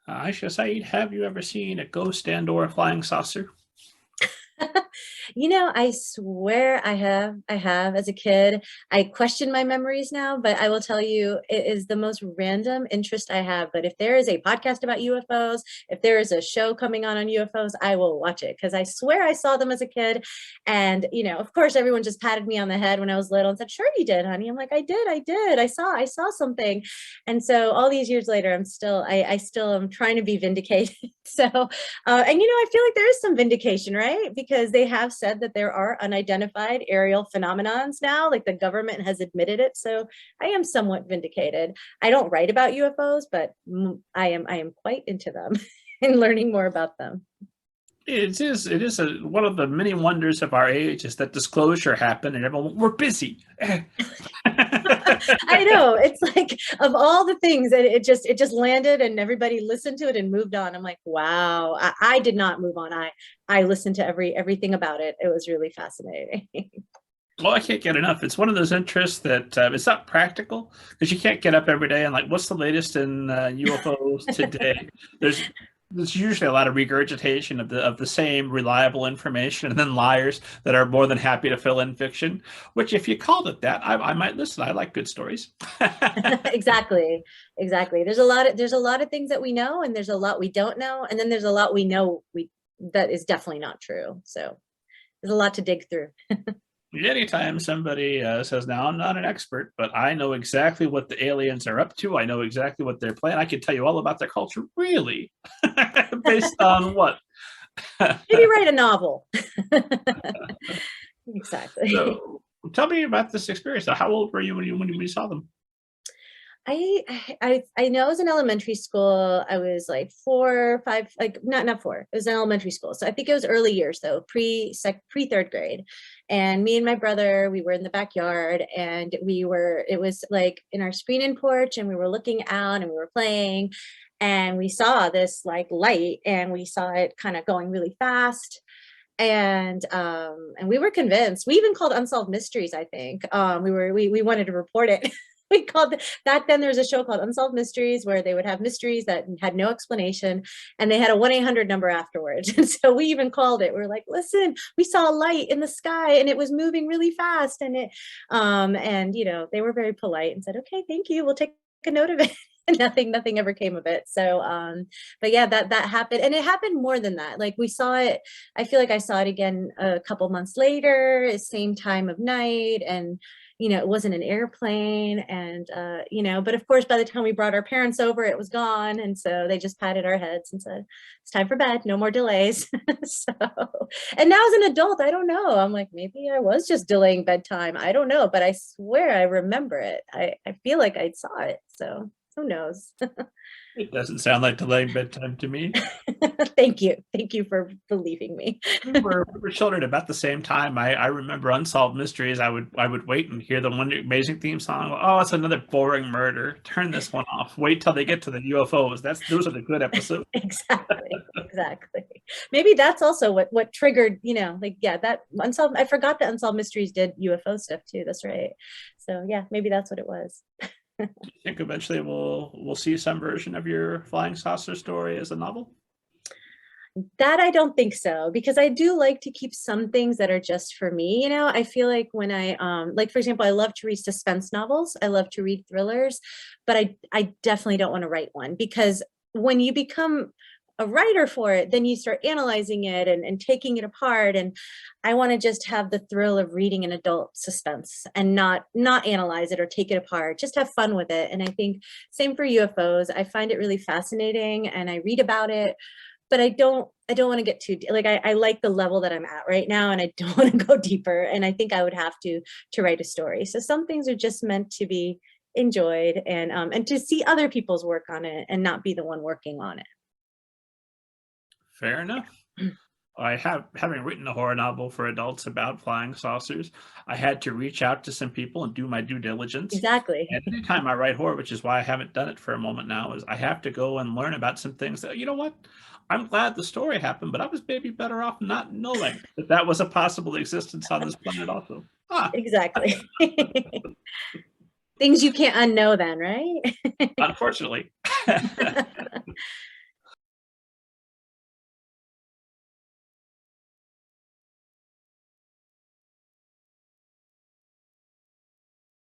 Aisha Saeed, have you ever seen a ghost and or a flying saucer? I swear I have. I have as a kid. I question my memories now, but I will tell you it is the most random interest I have. But if there is a podcast about UFOs, if there is a show coming on UFOs, I will watch it because I swear I saw them as a kid. And, of course, everyone just patted me on the head when I was little and said, "Sure you did, honey." I'm like, I did. I saw something. And so all these years later, I still am trying to be vindicated. So and I feel like there is some vindication, right? Because they have said that there are unidentified aerial phenomenons now, like the government has admitted it. So I am somewhat vindicated. I don't write about UFOs, but I am quite into them and learning more about them. One of the many wonders of our age is that disclosure happened and everyone, we're busy. I know, it's like of all the things that it just landed and everybody listened to it and moved on. I'm like, wow, I did not move on. I listened to everything about it. It was really fascinating. Well, I can't get enough. It's one of those interests that it's not practical because you can't get up every day and like, what's the latest in UFOs today? There's there's usually a lot of regurgitation of the same reliable information, and then liars that are more than happy to fill in fiction. Which, if you called it that, I might listen. I like good stories. Exactly. Exactly. There's a lot of things that we know and there's a lot we don't know. And then there's a lot we know we that is definitely not true. So there's a lot to dig through. Anytime somebody says, "Now I'm not an expert, but I know exactly what the aliens are up to. I know exactly what they're planning. I can tell you all about their culture." Really, based on what? Maybe write a novel. Exactly. So, tell me about this experience. So how old were you when you saw them? I know I was in elementary school. I was like 4, 5, like not four. It was in elementary school, so I think it was early years though, pre third grade. And me and my brother, we were in the backyard, and it was like in our screen-in porch, and we were looking out, and we were playing, and we saw this like light, and we saw it kind of going really fast. And we were convinced. We even called Unsolved Mysteries, I think. We wanted to report it. We called back then. There's a show called Unsolved Mysteries where they would have mysteries that had no explanation, and they had a 1-800 number afterwards. And so we even called it. We were like, "Listen, we saw a light in the sky and it was moving really fast." And they were very polite and said, "Okay, thank you. We'll take a note of it." And nothing ever came of it. So but yeah, that happened, and it happened more than that. Like we saw it, I feel like I saw it again a couple months later, same time of night. And it wasn't an airplane. And but of course by the time we brought our parents over, it was gone. And so they just patted our heads and said, "It's time for bed, no more delays." So, and now as an adult, I don't know, I'm like, maybe I was just delaying bedtime, I don't know, but I swear I remember it. I feel like I saw it, so who knows. It doesn't sound like delaying bedtime to me. Thank you for believing me. We were children about the same time. I remember Unsolved Mysteries. I would wait and hear the one amazing theme song. Oh, it's another boring murder. Turn this one off. Wait till they get to the UFOs. Those are the good episodes. Exactly. Maybe that's also what triggered, like, yeah, that unsolved. I forgot that Unsolved Mysteries did UFO stuff too. That's right. So yeah, maybe that's what it was. I think eventually we'll see some version of your flying saucer story as a novel. That I don't think so, because I do like to keep some things that are just for me. I feel like when like for example, I love to read suspense novels. I love to read thrillers, but I definitely don't want to write one, because when you become a writer for it, then you start analyzing it and taking it apart. And I want to just have the thrill of reading an adult suspense and not analyze it or take it apart, just have fun with it. And I think same for UFOs. I find it really fascinating and I read about it, but I don't want to get too like I like the level that I'm at right now, and I don't want to go deeper. And I think I would have to write a story. So some things are just meant to be enjoyed, and to see other people's work on it and not be the one working on Fair enough. it. Having written a horror novel for adults about flying saucers, I had to reach out to some people and do my due diligence. Exactly. And anytime I write horror, which is why I haven't done it for a moment now, is I have to go and learn about some things that, you know what? I'm glad the story happened, but I was maybe better off not knowing that that was a possible existence on this planet also. Ah, Exactly. Things you can't unknow then, right? unfortunately.